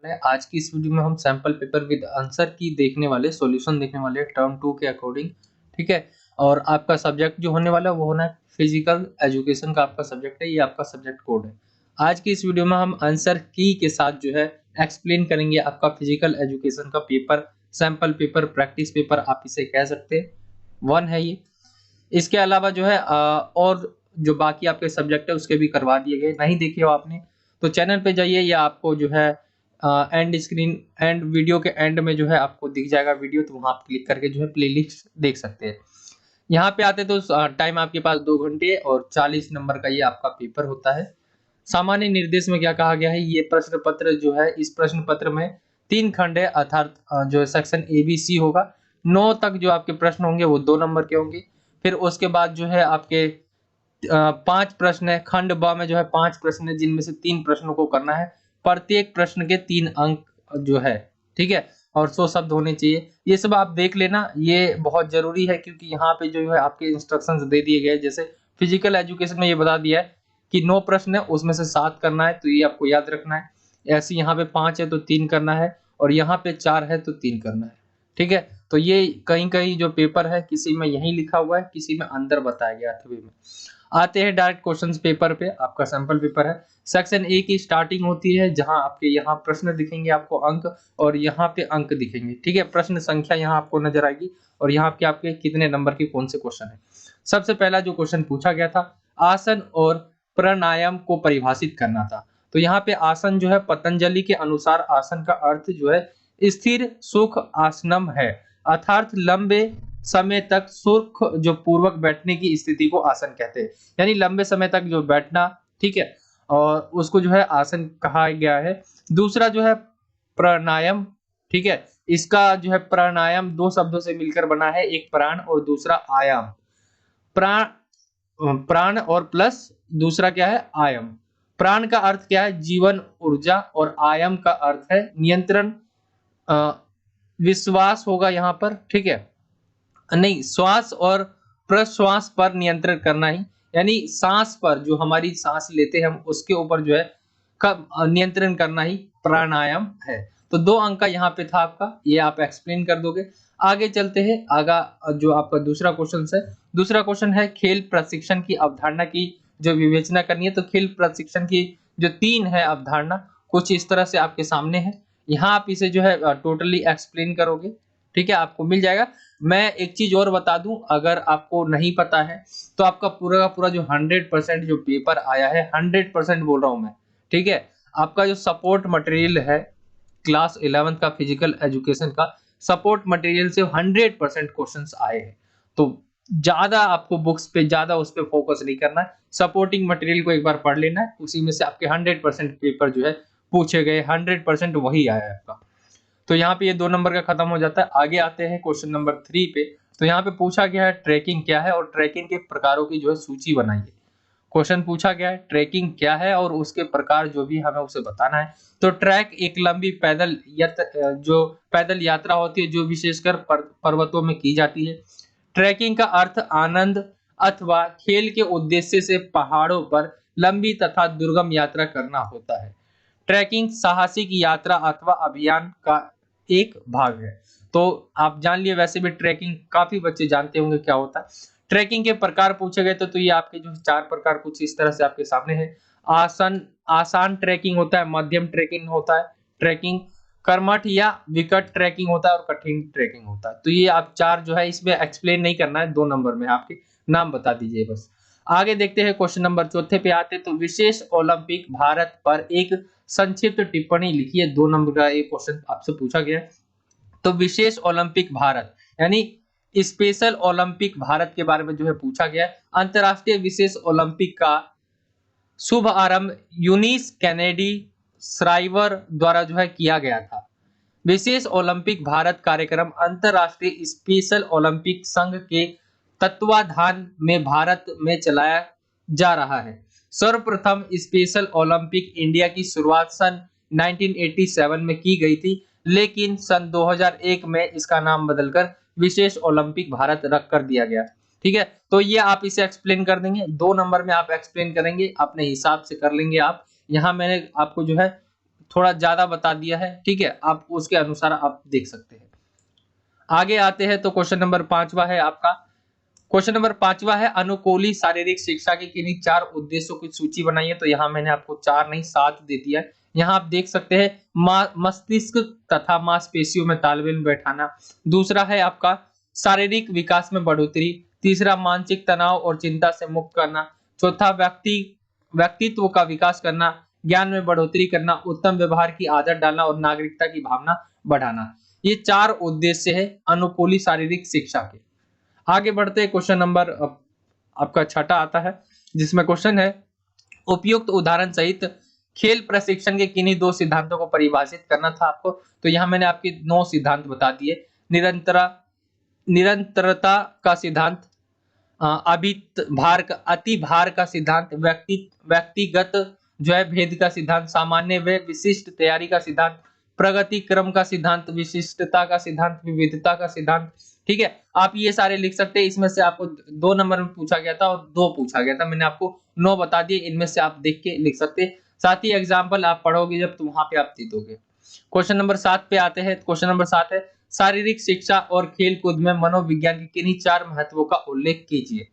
आज की इस वीडियो में हम सैंपल पेपर विद आंसर की देखने वाले सॉल्यूशन देखने वाले टर्म 2 के अकॉर्डिंग। ठीक है। और आपका सब्जेक्ट जो होने वाला है वो होना है फिजिकल एजुकेशन का आपका सब्जेक्ट है, ये आपका सब्जेक्ट कोड है। आज की इस वीडियो में हम आंसर की के साथ जो है एक्सप्लेन करेंगे आपका फिजिकल एजुकेशन का paper, sample paper, practice paper आप इसे कह सकते हैं, 1 है ये। इसके अलावा जो है और जो बाकी आपके सब्जेक्ट है उसके भी करवा दिए गए। नहीं देखे हो आपने तो चैनल पे जाइए, या आपको जो है एंड स्क्रीन एंड वीडियो के एंड में जो है आपको दिख जाएगा वीडियो, तो वहां आप क्लिक करके जो है प्लेलिस्ट देख सकते हैं। यहाँ पे आते तो टाइम आपके पास 2 घंटे और 40 नंबर का ये आपका पेपर होता है। सामान्य निर्देश में क्या कहा गया है, ये प्रश्न पत्र जो है, इस प्रश्न पत्र में 3 खंड है, अर्थात जो सेक्शन ए बी सी होगा। 9 तक जो आपके प्रश्न होंगे वो 2 नंबर के होंगे। फिर उसके बाद जो है आपके 5 प्रश्न है। खंड ब में जो है 5 प्रश्न है, जिनमें से 3 प्रश्नों को करना है। प्रत्येक प्रश्न के 3 अंक जो है, ठीक है, और 100 शब्द होने चाहिए। ये सब आप देख लेना, ये बहुत जरूरी है क्योंकि यहाँ पे जो है आपके इंस्ट्रक्शंस दे दिए गए। जैसे फिजिकल एजुकेशन में ये बता दिया है कि 9 प्रश्न है, उसमें से 7 करना है, तो ये आपको याद रखना है। ऐसे यहाँ पे 5 है तो 3 करना है, और यहाँ पे 4 है तो 3 करना है। ठीक है, तो ये कहीं कहीं जो पेपर है किसी में यही लिखा हुआ है, किसी में अंदर बताया गया 8वीं में। आते हैं डायरेक्ट क्वेश्चंस पेपर पे। आपका सैंपल पेपर है। सेक्शन ए की स्टार्टिंग होती है, जहां आपके यहाँ प्रश्न दिखेंगे आपको अंक, और यहाँ पे अंक दिखेंगे। ठीक है, प्रश्न संख्या यहाँ आपको नजर आएगी, और यहाँ पे आपके कितने नंबर के कौन से क्वेश्चन है। सबसे पहला जो क्वेश्चन पूछा गया था, आसन और प्राणायाम को परिभाषित करना था। तो यहाँ पे आसन जो है, पतंजलि के अनुसार आसन का अर्थ जो है स्थिर सुख आसनम है, अर्थात लंबे समय तक सुख जो पूर्वक बैठने की स्थिति को आसन कहते हैं। यानी लंबे समय तक जो बैठना, ठीक है, और उसको जो है आसन कहा गया है। दूसरा जो है प्राणायाम, ठीक है, इसका जो है प्राणायाम 2 शब्दों से मिलकर बना है, एक प्राण और दूसरा आयाम। प्राण प्राण और प्लस दूसरा क्या है, आयाम। प्राण का अर्थ क्या है, जीवन ऊर्जा, और आयाम का अर्थ है नियंत्रण, विश्वास होगा यहाँ पर, ठीक है, नहीं, श्वास और प्रश्वास पर नियंत्रण करना ही, यानी सांस पर, जो हमारी सांस लेते हैं हम उसके ऊपर जो है नियंत्रण करना ही प्राणायाम है। तो 2 अंक का यहाँ पे था आपका, ये आप एक्सप्लेन कर दोगे। आगे चलते हैं। आगा जो आपका दूसरा क्वेश्चन है, दूसरा क्वेश्चन है खेल प्रशिक्षण की अवधारणा की जो विवेचना करनी है। तो खेल प्रशिक्षण की जो 3 है अवधारणा, कुछ इस तरह से आपके सामने है। यहाँ आप इसे जो है टोटली एक्सप्लेन करोगे, ठीक है, आपको मिल जाएगा। मैं एक चीज और बता दूं, अगर आपको नहीं पता है तो आपका पूरा का पूरा जो 100% जो पेपर आया है, 100% बोल रहा हूं मैं, ठीक है, आपका जो सपोर्ट मटेरियल है क्लास 11th का फिजिकल एजुकेशन का सपोर्ट मटेरियल से 100% क्वेश्चंस आए हैं। तो ज्यादा आपको बुक्स पे ज्यादा उस पे फोकस नहीं करना है, सपोर्टिंग मटेरियल को एक बार पढ़ लेना है, उसी में से आपके 100% पेपर जो है पूछे गए, 100% वही आया है आपका। तो यहाँ पे ये 2 नंबर का खत्म हो जाता है। आगे आते हैं क्वेश्चन नंबर 3 पे। तो यहाँ पे पूछा गया है ट्रैकिंग क्या है, और ट्रैकिंग के प्रकारों की जो है सूची बनाइए। क्वेश्चन पूछा गया है ट्रैकिंग क्या है और उसके प्रकार जो भी हमें उसे बताना है। तो ट्रैक एक लंबी जो पैदल यात्रा होती है, जो विशेषकर पर्वतों में की जाती है। ट्रैकिंग का अर्थ आनंद अथवा खेल के उद्देश्य से पहाड़ों पर लंबी तथा दुर्गम यात्रा करना होता है। ट्रैकिंग साहसिक यात्रा अथवा अभियान का एक भाग है। तो आप जान लिए, वैसे भी ट्रैकिंग काफी बच्चे जानते होंगे क्या होता है। ट्रैकिंग के प्रकार पूछे गए तो ये आपके जो 4 प्रकार कुछ इस तरह से आपके सामने है। आसान ट्रैकिंग होता है, मध्यम ट्रैकिंग होता है, ट्रैकिंग कर्मठ या विकट ट्रैकिंग होता है, और कठिन ट्रैकिंग होता है। तो ये आप 4 जो है इसमें एक्सप्लेन नहीं करना है, 2 नंबर में आपके नाम बता दीजिए बस। आगे देखते हैं क्वेश्चन नंबर 4 पे आते। तो विशेष ओलंपिक भारत पर एक संक्षिप्त टिप्पणी लिखिए। 2 नंबर का ये क्वेश्चन आपसे पूछा गया। तो विशेष ओलंपिक भारत यानी स्पेशल ओलंपिक भारत के बारे में जो है पूछा गया। अंतरराष्ट्रीय विशेष ओलंपिक का शुभ आरंभ यूनिस कैनेडी श्राइवर द्वारा जो है किया गया था। विशेष ओलंपिक भारत कार्यक्रम अंतरराष्ट्रीय स्पेशल ओलंपिक संघ के तत्वाधान में भारत में चलाया जा रहा है। सर्वप्रथम स्पेशल ओलंपिक इंडिया की शुरुआत सन 1987 में की गई थी, लेकिन सन 2001 में इसका नाम बदलकर विशेष ओलंपिक भारत रख कर दिया गया। ठीक है, तो ये आप इसे एक्सप्लेन कर देंगे। 2 नंबर में आप एक्सप्लेन करेंगे, अपने हिसाब से कर लेंगे आप। यहाँ मैंने आपको जो है थोड़ा ज्यादा बता दिया है, ठीक है, आप उसके अनुसार आप देख सकते हैं। आगे आते हैं तो क्वेश्चन नंबर 5वां है आपका। क्वेश्चन नंबर 5वां है अनुकूली शारीरिक शिक्षा के किन्हीं 4 उद्देश्यों की सूची बनाइए। तो यहाँ मैंने आपको 4 नहीं 7 दे दिया है। यहाँ आप देख सकते हैं मस्तिष्क तथा मांसपेशियों में तालमेल बैठाना, दूसरा है आपका शारीरिक विकास में बढ़ोतरी, तीसरा मानसिक तनाव और चिंता से मुक्त करना, चौथा व्यक्तित्व का विकास करना, ज्ञान में बढ़ोतरी करना, उत्तम व्यवहार की आदत डालना और नागरिकता की भावना बढ़ाना। ये 4 उद्देश्य है अनुकूली शारीरिक शिक्षा के। आगे बढ़ते हैं, क्वेश्चन नंबर आपका 6 आता है, जिसमें क्वेश्चन है उपयुक्त उदाहरण सहित खेल प्रशिक्षण के किन्हीं 2 सिद्धांतों को परिभाषित करना था आपको। तो यहाँ मैंने आपके 9 सिद्धांत बता दिए। निरंतरता का सिद्धांत, अति भार का सिद्धांत, व्यक्तिगत जो है भेद का सिद्धांत, सामान्य व विशिष्ट तैयारी का सिद्धांत, प्रगति क्रम का सिद्धांत, विशिष्टता का सिद्धांत, विविधता का सिद्धांत। ठीक है, आप ये सारे लिख सकते हैं। इसमें से आपको 2 नंबर में पूछा गया था और 2 पूछा गया था, मैंने आपको 9 बता दिए। इनमें से आप देख के लिख सकते हैं। साथ ही एग्जाम्पल आप पढ़ोगे जब तो वहां पे आप दे दोगे। क्वेश्चन नंबर 7 पे आते हैं। क्वेश्चन नंबर 7 है शारीरिक शिक्षा और खेल कूद में मनोविज्ञान के किन्हीं 4 महत्वों का उल्लेख कीजिए।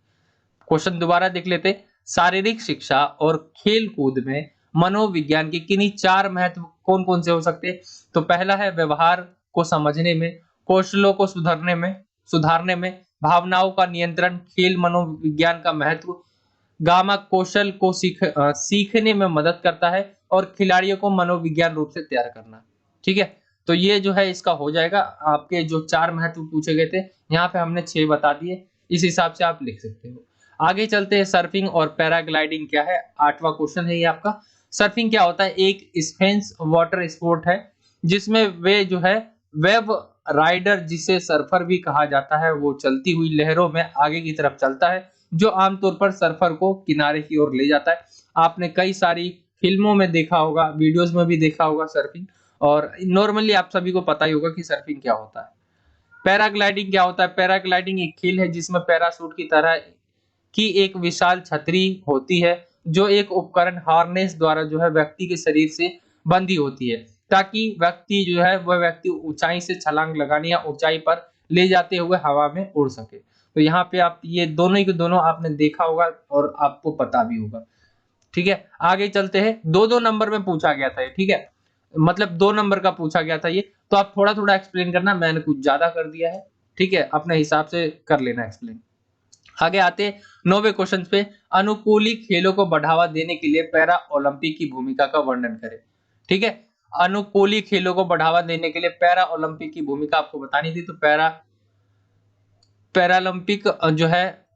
क्वेश्चन दोबारा देख लेते। शारीरिक शिक्षा और खेल कूद में मनोविज्ञान के किन्हीं 4 महत्व कौन कौन से हो सकते हैं। तो पहला है व्यवहार को समझने में, कौशलों को सुधारने में, भावनाओं का नियंत्रण, खेल मनोविज्ञान का महत्व, गामा कौशल को सीखने में मदद करता है और खिलाड़ियों को मनोविज्ञान रूप से तैयार करना। ठीक है, तो ये जो है इसका हो जाएगा। आपके जो 4 महत्व पूछे गए थे यहाँ पे हमने 6 बता दिए, इस हिसाब से आप लिख सकते हो। आगे चलते हैं, सर्फिंग और पैराग्लाइडिंग क्या है। 8वां क्वेश्चन है ये आपका। सर्फिंग क्या होता है? एक स्पेंस वाटर स्पोर्ट है जिसमें वे जो है वेब राइडर, जिसे सर्फर भी कहा जाता है, वो चलती हुई लहरों में आगे की तरफ चलता है, जो आमतौर पर सर्फर को किनारे की ओर ले जाता है। आपने कई सारी फिल्मों में देखा होगा, वीडियोस में भी देखा होगा सर्फिंग, और नॉर्मली आप सभी को पता ही होगा कि सर्फिंग क्या होता है। पैराग्लाइडिंग क्या होता है? पैराग्लाइडिंग एक खेल है जिसमें पैराशूट की तरह की एक विशाल छतरी होती है, जो एक उपकरण हार्नेस द्वारा जो है व्यक्ति के शरीर से बंधी होती है, ताकि व्यक्ति जो है वह व्यक्ति ऊंचाई से छलांग लगाने या ऊंचाई पर ले जाते हुए हवा में उड़ सके। तो यहाँ पे आप ये दोनों ही के दोनों आपने देखा होगा और आपको पता भी होगा। ठीक है, आगे चलते हैं। 2-2 नंबर में पूछा गया था ये, ठीक है, मतलब 2 नंबर का पूछा गया था ये, तो आप थोड़ा थोड़ा एक्सप्लेन करना, मैंने कुछ ज्यादा कर दिया है। ठीक है, अपने हिसाब से कर लेना एक्सप्लेन। आगे आते हैं 9वें क्वेश्चन पे। अनुकूली खेलों को बढ़ावा देने के लिए पैरा ओलंपिक की भूमिका का वर्णन करें। ठीक है, अनुकूली खेलों को बढ़ावा देने के लिए पैरा ओलंपिक की भूमिका आपको बतानी थी। तो पैरालंपिक जो है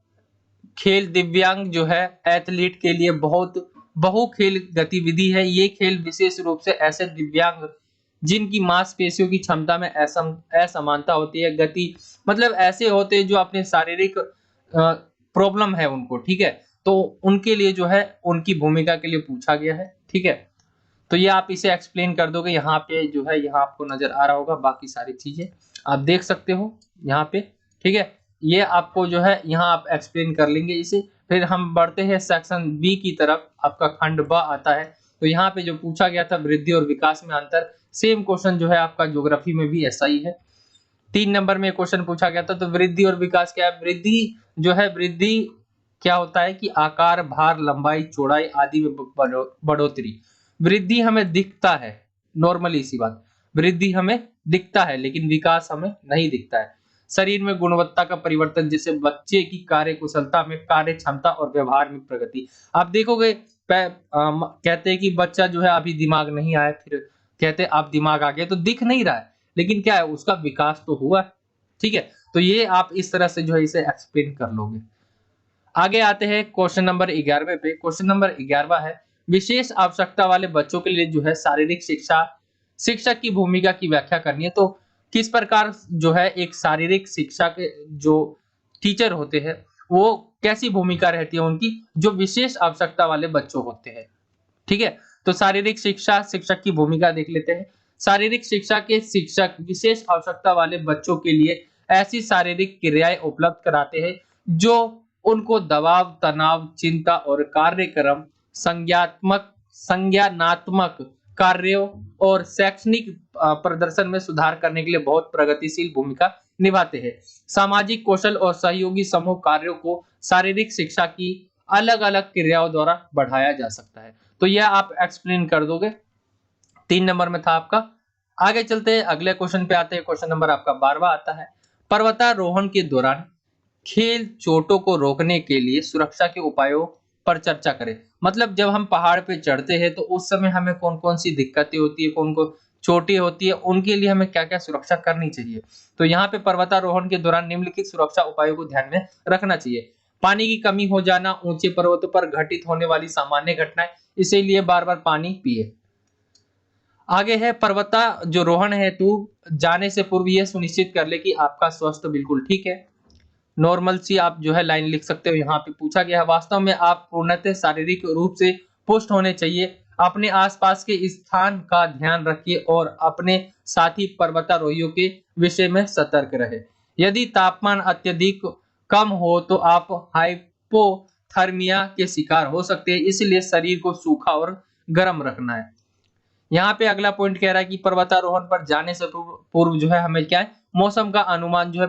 खेल दिव्यांग जो है एथलीट के लिए बहुत बहुखेल गतिविधि है। ये खेल विशेष रूप से ऐसे दिव्यांग जिनकी मांसपेशियों की क्षमता में असमानता होती है, गति मतलब ऐसे होते हैं जो अपने शारीरिक प्रॉब्लम है उनको, ठीक है, तो उनके लिए जो है उनकी भूमिका के लिए पूछा गया है। ठीक है, तो ये आप इसे एक्सप्लेन कर दोगे। यहाँ पे जो है यहाँ आपको नजर आ रहा होगा, बाकी सारी चीजें आप देख सकते हो यहाँ पे। ठीक है, ये आपको जो है यहाँ आप एक्सप्लेन कर लेंगे इसे। फिर हम बढ़ते हैं सेक्शन बी की तरफ, आपका खंड ब आता है। तो यहाँ पे जो पूछा गया था वृद्धि और विकास में अंतर, सेम क्वेश्चन जो है आपका ज्योग्राफी में भी ऐसा ही है। 3 नंबर में क्वेश्चन पूछा गया था। तो वृद्धि और विकास क्या है? वृद्धि क्या होता है कि आकार, भार, लंबाई, चौड़ाई आदि में बढ़ोतरी। वृद्धि हमें दिखता है, नॉर्मली इसी बात, वृद्धि हमें दिखता है लेकिन विकास हमें नहीं दिखता है। शरीर में गुणवत्ता का परिवर्तन, जैसे बच्चे की कार्य कुशलता में, कार्य क्षमता और व्यवहार में प्रगति। आप देखोगे कहते हैं कि बच्चा जो है अभी दिमाग नहीं आया, फिर कहते हैं आप दिमाग आ गया, तो दिख नहीं रहा है लेकिन क्या है उसका विकास तो हुआ। ठीक है, तो ये आप इस तरह से जो है इसे एक्सप्लेन कर लोगे। आगे आते हैं क्वेश्चन नंबर 11वें पे। क्वेश्चन नंबर 11वां है विशेष आवश्यकता वाले बच्चों के लिए जो है शारीरिक शिक्षक की भूमिका की व्याख्या करनी है। तो किस प्रकार जो है एक शारीरिक शिक्षा के जो टीचर होते हैं वो कैसी भूमिका रहती है उनकी, जो विशेष आवश्यकता वाले बच्चों होते हैं। ठीक है, तो शारीरिक शिक्षक की भूमिका देख लेते हैं। शारीरिक शिक्षा के शिक्षक विशेष आवश्यकता वाले बच्चों के लिए ऐसी शारीरिक क्रियाएं उपलब्ध कराते हैं जो उनको दबाव, तनाव, चिंता और कार्यक्रम संज्ञानात्मक कार्यों और शैक्षणिक प्रदर्शन में सुधार करने के लिए बहुत प्रगतिशील भूमिका निभाते हैं। सामाजिक कौशल और सहयोगी समूह कार्यों को शारीरिक शिक्षा की अलग-अलग क्रियाओं द्वारा बढ़ाया जा सकता है। तो यह आप एक्सप्लेन कर दोगे। 3 नंबर में था आपका। आगे चलते हैं, अगले क्वेश्चन पे आते हैं। क्वेश्चन नंबर आपका 12वां आता है। पर्वतारोहण के दौरान खेल चोटों को रोकने के लिए सुरक्षा के उपायों पर चर्चा करें। मतलब जब हम पहाड़ पे चढ़ते हैं तो उस समय हमें कौन-कौन सी दिक्कतें होती है, कौन-कौन चोटें होती है, उनके लिए हमें क्या-क्या सुरक्षा करनी चाहिए। तो यहाँ पे पर्वतारोहण के दौरान निम्नलिखित सुरक्षा उपायों को ध्यान में रखना चाहिए। पानी की कमी हो जाना, ऊंचे पर्वतों पर घटित होने वाली सामान्य घटनाएं, इसीलिए बार-बार पानी पिए। आगे है पर्वता जो रोहण हेतु जाने से पूर्व यह सुनिश्चित कर ले कि आपका स्वास्थ्य बिल्कुल ठीक है। नॉर्मल सी आप जो है लाइन लिख सकते हो। यहाँ पे पूछा गया है वास्तव में आप पूर्णतः शारीरिक रूप से पुष्ट होने चाहिए। अपने आसपास के स्थान का ध्यान रखिए और अपने साथी पर्वतारोहियों के विषय में सतर्क रहे। यदि तापमान अत्यधिक कम हो तो आप हाइपोथर्मिया के शिकार हो सकते हैं, इसलिए शरीर को सूखा और गर्म रखना है। यहाँ पे अगला पॉइंट कह रहा है कि पर्वतारोहण पर जाने से पूर्व जो है हमें क्या है, मौसम का अनुमान जो है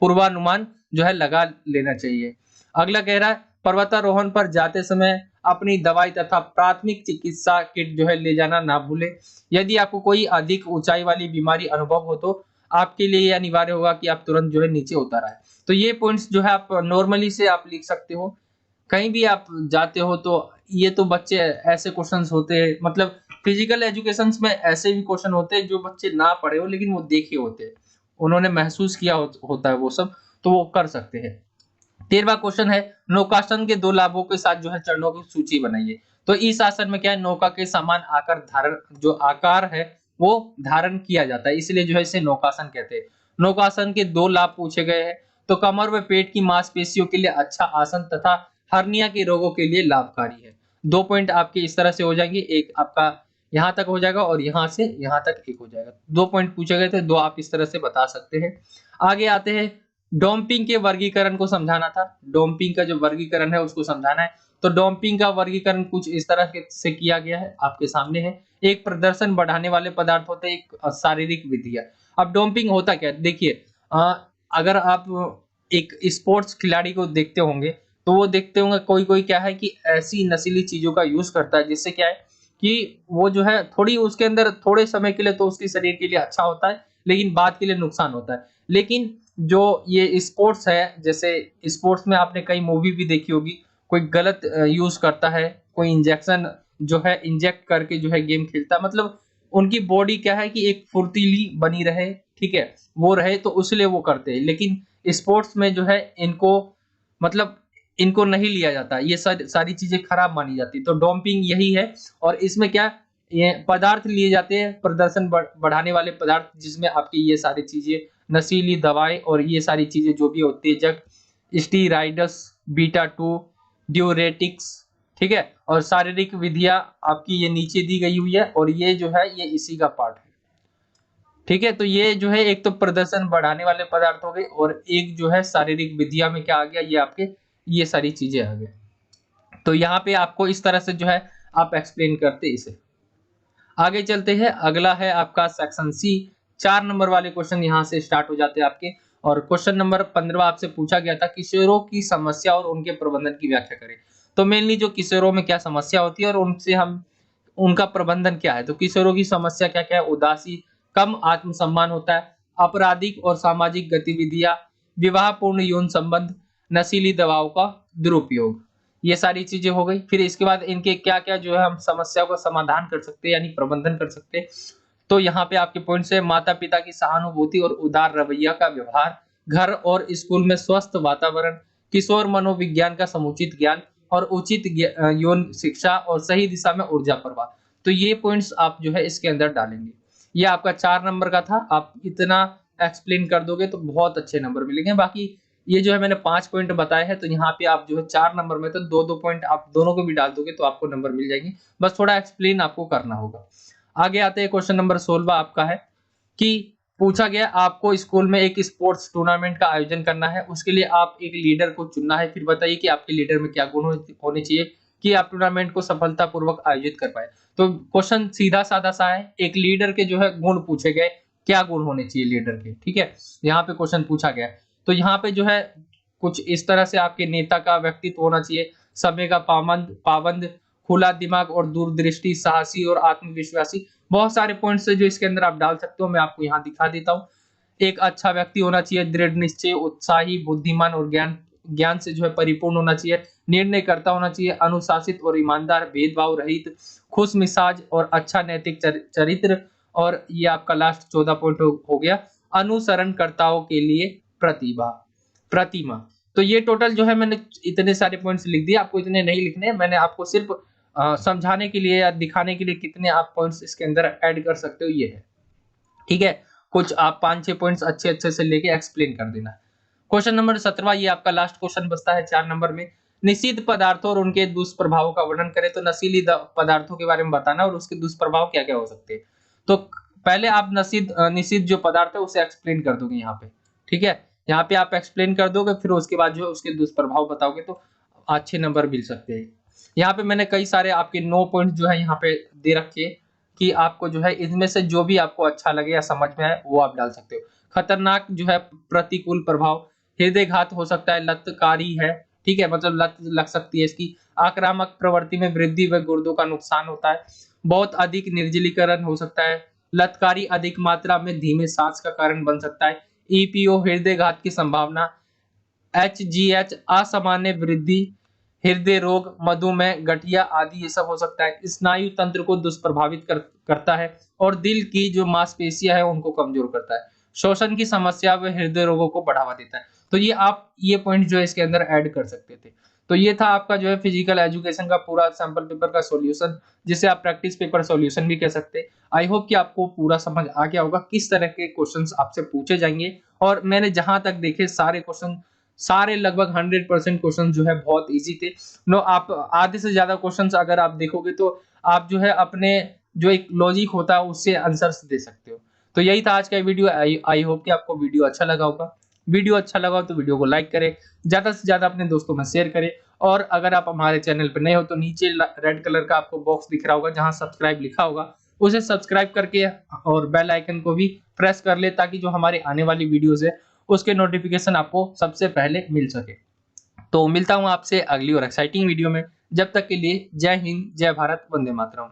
पूर्वानुमान जो है लगा लेना चाहिए। अगला कह रहा है पर्वतारोहण पर जाते समय अपनी दवाई तथा प्राथमिक चिकित्सा किट जो है ले जाना ना भूले। यदि आपको कोई अधिक ऊंचाई वाली बीमारी अनुभव हो तो आपके लिए यह अनिवार्य होगा कि आप तुरंत जो है नीचे उतर आए। तो ये पॉइंट्स जो है आप नॉर्मली से आप लिख सकते हो। कहीं भी आप जाते हो तो ये तो बच्चे ऐसे क्वेश्चंस होते हैं, मतलब फिजिकल एजुकेशंस में ऐसे भी क्वेश्चन होते हैं जो बच्चे ना पढ़े हो लेकिन वो देखे होते हैं, उन्होंने महसूस किया होता है वो सब, तो वो कर सकते हैं। 13वां क्वेश्चन है नौकासन के 2 लाभों के साथ जो है चरणों की सूची बनाइए। तो इस आसन में क्या है, नौका के समान आकार धारण जो आकार है वो धारण किया जाता है, इसलिए जो है इसे नौकासन कहते हैं। नौकासन के 2 लाभ पूछे गए हैं। तो कमर व पेट की मांसपेशियों के लिए अच्छा आसन तथा हर्निया के रोगों के लिए लाभकारी है। 2 पॉइंट आपके इस तरह से हो जाएंगे, एक आपका यहाँ तक हो जाएगा और यहाँ से यहाँ तक एक हो जाएगा। 2 पॉइंट पूछे गए थे, 2 आप इस तरह से बता सकते हैं। आगे आते हैं, डोपिंग के वर्गीकरण को समझाना था। डोपिंग का जो वर्गीकरण है उसको समझाना है। तो डोपिंग का वर्गीकरण कुछ इस तरह से किया गया है, आपके सामने है। एक प्रदर्शन बढ़ाने वाले पदार्थ होते हैं, एक शारीरिक विधि है। अब डोपिंग होता क्या है, देखिए अगर आप एक स्पोर्ट्स खिलाड़ी को देखते होंगे तो वो देखते होंगे कोई क्या है कि ऐसी नशीली चीजों का यूज करता है जिससे क्या है कि वो जो है थोड़ी उसके अंदर थोड़े समय के लिए तो उसके शरीर के लिए अच्छा होता है, लेकिन बाद के लिए नुकसान होता है। लेकिन जो ये स्पोर्ट्स है, जैसे स्पोर्ट्स में आपने कई मूवी भी देखी होगी, कोई गलत यूज करता है, कोई इंजेक्शन जो है इंजेक्ट करके जो है गेम खेलता है, मतलब उनकी बॉडी क्या है कि एक फुर्तीली बनी रहे, ठीक है, वो रहे, तो उसलिए वो करते हैं। लेकिन स्पोर्ट्स में जो है इनको मतलब इनको नहीं लिया जाता, ये सारी चीजें खराब मानी जाती है। तो डोपिंग यही है, और इसमें क्या ये पदार्थ लिए जाते हैं, प्रदर्शन बढ़ाने वाले पदार्थ, जिसमें आपकी ये सारी चीजें नशीली दवाएं और ये सारी चीजें जो भी उत्तेजक, स्टीराइड्स, बीटा 2 ड्यूरेटिक्स, ठीक है, और शारीरिक विधियां आपकी ये नीचे दी गई हुई है, और ये जो है ये इसी का पार्ट है, ठीक है। तो ये जो है एक तो प्रदर्शन बढ़ाने वाले पदार्थ हो गए, और एक जो है शारीरिक विधियां में क्या आ गया, ये आपके ये सारी चीजें आ गई। तो यहाँ पे आपको इस तरह से जो है आप एक्सप्लेन करते इसे। आगे चलते हैं, अगला है आपका सेक्शन सी। 4 नंबर वाले क्वेश्चन यहाँ से स्टार्ट हो जाते हैं आपके। और क्वेश्चन नंबर 15 आपसे पूछा गया था किशोरों की समस्या और उनके प्रबंधन की व्याख्या करें। तो मेनली जो किशोरों में क्या समस्या होती है और उनसे हम उनका प्रबंधन क्या है। तो किशोरों की समस्या क्या क्या है, उदासी, कम आत्मसम्मान होता है, आपराधिक और सामाजिक गतिविधियां, विवाहपूर्ण यौन संबंध, नशीली दवाओं का दुरुपयोग, ये सारी चीजें हो गई। फिर इसके बाद इनके क्या क्या जो है हम समस्या का समाधान कर सकते हैं, यानी प्रबंधन कर सकते हैं। तो यहाँ पे आपके पॉइंट्स है माता पिता की सहानुभूति और उदार रवैया का व्यवहार, घर और स्कूल में स्वस्थ वातावरण, किशोर मनोविज्ञान का समुचित ज्ञान और उचित यौन शिक्षा और सही दिशा में ऊर्जा प्रवाह। तो ये पॉइंट्स आप जो है इसके अंदर डालेंगे। ये आपका 4 नंबर का था, आप इतना एक्सप्लेन कर दोगे तो बहुत अच्छे नंबर मिलेंगे। बाकी ये जो है मैंने 5 पॉइंट बताए हैं, तो यहाँ पे आप जो है 4 नंबर में तो 2-2 पॉइंट आप दोनों को भी डाल दोगे तो आपको नंबर मिल जाएंगे। बस थोड़ा एक्सप्लेन आपको करना होगा। आगे आते हैं, क्वेश्चन नंबर 16 आपका है कि पूछा गया आपको स्कूल में एक स्पोर्ट्स टूर्नामेंट का आयोजन करना है, उसके लिए आप एक लीडर को चुनना है। फिर बताइए कि आपके लीडर में क्या गुण होने चाहिए कि आप टूर्नामेंट को सफलतापूर्वक आयोजित कर पाए। तो क्वेश्चन सीधा साधा सा है, एक लीडर के जो है गुण पूछे गए, क्या गुण होने चाहिए लीडर के, ठीक है, यहाँ पे क्वेश्चन पूछा गया। तो यहाँ पे जो है कुछ इस तरह से आपके नेता का व्यक्तित्व होना चाहिए, समय का पाबंद पाबंद, खुला दिमाग और दूरदृष्टि, साहसी और आत्मविश्वासी। बहुत सारे पॉइंट्स है जो इसके अंदर आप डाल सकते हो, मैं आपको यहाँ दिखा देता हूँ। एक अच्छा व्यक्ति होना चाहिए, दृढ़ निश्चय, उत्साही, बुद्धिमान और ज्ञान ज्ञान से जो है परिपूर्ण होना चाहिए, निर्णय करता होना चाहिए, अनुशासित और ईमानदार, भेदभाव रहित, खुश मिजाज और अच्छा नैतिक चरित्र। और ये आपका लास्ट 14 पॉइंट हो गया, अनुसरणकर्ताओं के लिए प्रतिमा। तो ये टोटल जो है मैंने इतने सारे पॉइंट्स लिख दिए, आपको इतने नहीं लिखने, मैंने आपको सिर्फ समझाने के लिए या दिखाने के लिए कितने आप पॉइंट्स इसके अंदर ऐड कर सकते हो ये है, ठीक है। कुछ आप 5-6 पॉइंट्स अच्छे अच्छे से लेके एक्सप्लेन कर देना। क्वेश्चन नंबर 17, ये आपका लास्ट क्वेश्चन बचता है 4 नंबर में। निषिद्ध पदार्थों और उनके दुष्प्रभावों का वर्णन करें। तो नशीली पदार्थों के बारे में बताना और उसके दुष्प्रभाव क्या क्या हो सकते हैं। तो पहले आप निषिद्ध जो पदार्थ है उसे एक्सप्लेन कर दोगे यहाँ पे, ठीक है, यहाँ पे आप एक्सप्लेन कर दोगे, फिर उसके बाद जो है उसके दुष्प्रभाव बताओगे तो अच्छे नंबर मिल सकते हैं। यहाँ पे मैंने कई सारे आपके 9 पॉइंट जो है यहाँ पे दे रखे कि आपको जो है इनमें से जो भी आपको अच्छा लगे या समझ में आए वो आप डाल सकते हो। खतरनाक जो है प्रतिकूल प्रभाव, हृदयघात हो सकता है, लतकारी है, ठीक है, मतलब लत लग सकती है इसकी, आक्रामक प्रवृत्ति में वृद्धि व गुर्दों का नुकसान होता है, बहुत अधिक निर्जलीकरण हो सकता है, लतकारी अधिक मात्रा में धीमे सांस का कारण बन सकता है, ईपीओ हृदयघात की संभावना, एचजीएच असामान्य वृद्धि, हृदय रोग, मधुमेह, गठिया आदि ये सब हो सकता है, स्नायु तंत्र को दुष्प्रभावित करता है और दिल की जो मांसपेशियां है उनको कमजोर करता है, श्वसन की समस्या व हृदय रोगों को बढ़ावा देता है। तो ये आप ये पॉइंट जो है इसके अंदर ऐड कर सकते थे। तो ये था आपका जो है फिजिकल एजुकेशन का पूरा सैंपल पेपर का सॉल्यूशन, जिसे आप प्रैक्टिस पेपर सॉल्यूशन भी कह सकते हैं। आई होप कि आपको पूरा समझ आ गया होगा किस तरह के क्वेश्चंस आपसे पूछे जाएंगे। और मैंने जहां तक देखे सारे क्वेश्चन, सारे लगभग 100% क्वेश्चन जो है बहुत इजी थे। नो, आप आधे से ज्यादा क्वेश्चंस अगर आप देखोगे तो आप जो है अपने जो एक लॉजिक होता है उससे आंसर्स दे सकते हो। तो यही था आज का वीडियो। आई होप कि आपको वीडियो अच्छा लगा होगा। वीडियो अच्छा लगा हो तो वीडियो को लाइक करें, ज्यादा से ज्यादा अपने दोस्तों में शेयर करें। और अगर आप हमारे चैनल पर नए हो तो नीचे रेड कलर का आपको बॉक्स दिख रहा होगा जहां सब्सक्राइब लिखा होगा, उसे सब्सक्राइब करके और बेल आइकन को भी प्रेस कर ले, ताकि जो हमारे आने वाली वीडियोस है उसके नोटिफिकेशन आपको सबसे पहले मिल सके। तो मिलता हूं आपसे अगली और एक्साइटिंग वीडियो में। जब तक के लिए जय हिंद, जय भारत, वंदे मातरम।